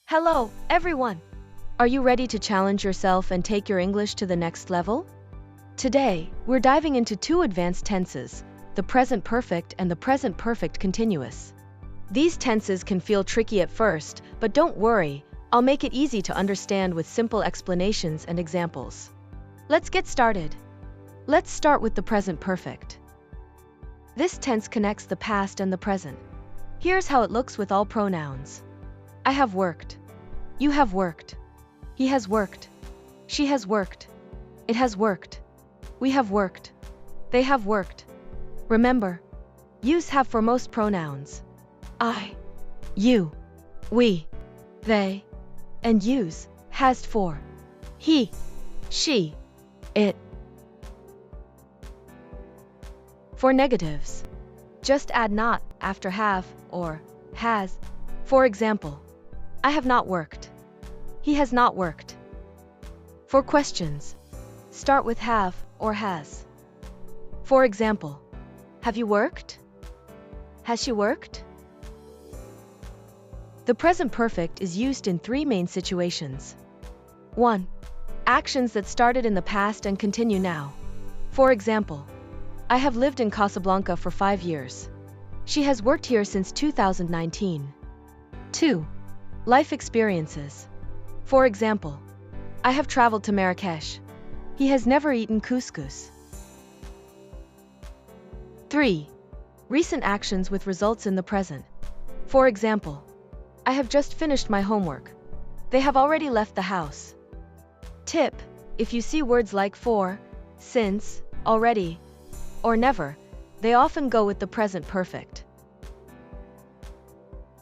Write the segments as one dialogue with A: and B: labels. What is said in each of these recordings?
A: Hello, everyone! Are you ready to challenge yourself and take your English to the next level? Today, we're diving into two advanced tenses, the present perfect and the present perfect continuous. These tenses can feel tricky at first, but don't worry, I'll make it easy to understand with simple explanations and examples. Let's get started. Let's start with the present perfect. This tense connects the past and the present. Here's how it looks with all pronouns. I have worked. You have worked. He has worked. She has worked. It has worked. We have worked. They have worked. Remember, use have for most pronouns. I, you, we, they, and use has for he, she, it. For negatives, just add not after have or has. For example, I have not worked. He has not worked. For questions, start with have or has. For example, have you worked? Has she worked? The present perfect is used in three main situations. 1. Actions that started in the past and continue now. For example, I have lived in Casablanca for 5 years. She has worked here since 2019. 2. Life experiences. For example, I have traveled to Marrakesh. He has never eaten couscous. 3. Recent actions with results in the present. For example, I have just finished my homework. They have already left the house. Tip: if you see words like for, since, already, or never, they often go with the present perfect.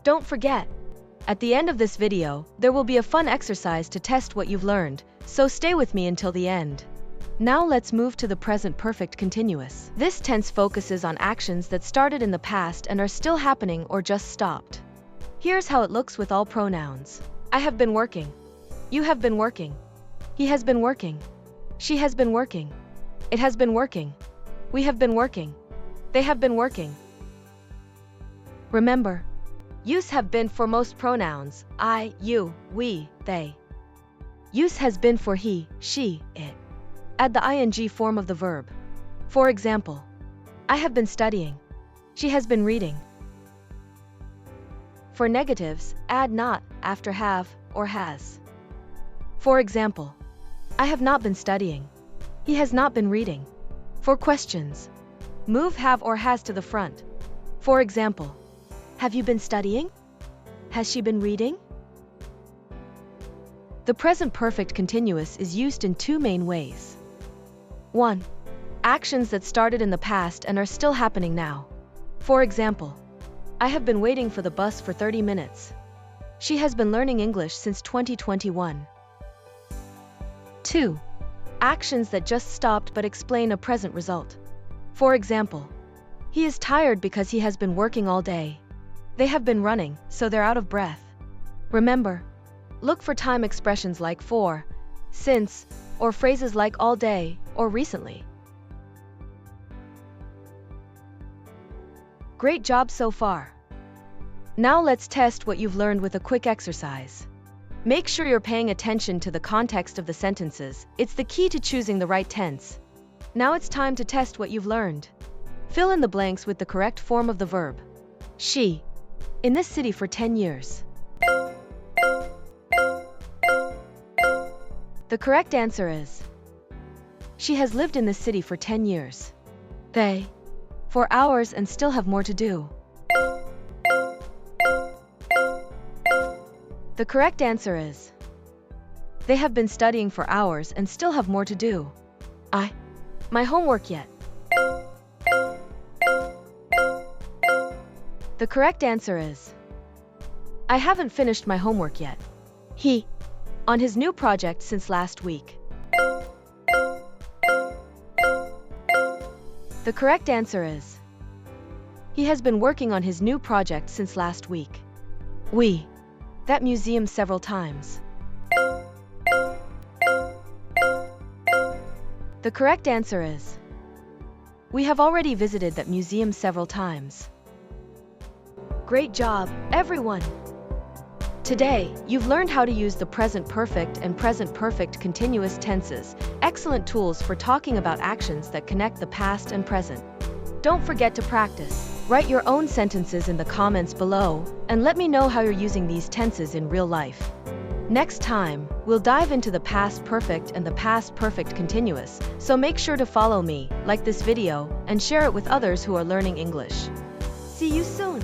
A: Don't forget, at the end of this video, there will be a fun exercise to test what you've learned, so stay with me until the end. Now let's move to the present perfect continuous. This tense focuses on actions that started in the past and are still happening or just stopped. Here's how it looks with all pronouns. I have been working. You have been working. He has been working. She has been working. It has been working. We have been working. They have been working. Remember, use have been for most pronouns, I, you, we, they. Use has been for he, she, it. Add the ing form of the verb. For example, I have been studying. She has been reading. For negatives, add not after have or has. For example, I have not been studying. He has not been reading. For questions, move have or has to the front. For example, have you been studying? Has she been reading? The present perfect continuous is used in two main ways. 1. Actions that started in the past and are still happening now. For example, I have been waiting for the bus for 30 minutes. She has been learning English since 2021. 2. Actions that just stopped but explain a present result. For example, he is tired because he has been working all day. They have been running, so they're out of breath. Remember, look for time expressions like for, since, or phrases like all day or recently. Great job so far. Now let's test what you've learned with a quick exercise. Make sure you're paying attention to the context of the sentences. It's the key to choosing the right tense. Now it's time to test what you've learned. Fill in the blanks with the correct form of the verb. She, in this city for 10 years. The correct answer is, she has lived in this city for 10 years. They, for hours and still have more to do. The correct answer is, they have been studying for hours and still have more to do. My homework yet. The correct answer is, I haven't finished my homework yet. He, on his new project since last week. The correct answer is, he has been working on his new project since last week. We, that museum several times. The correct answer is, we have already visited that museum several times. Great job, everyone! Today, you've learned how to use the present perfect and present perfect continuous tenses, excellent tools for talking about actions that connect the past and present. Don't forget to practice. Write your own sentences in the comments below, and let me know how you're using these tenses in real life. Next time, we'll dive into the past perfect and the past perfect continuous, so make sure to follow me, like this video, and share it with others who are learning English. See you soon!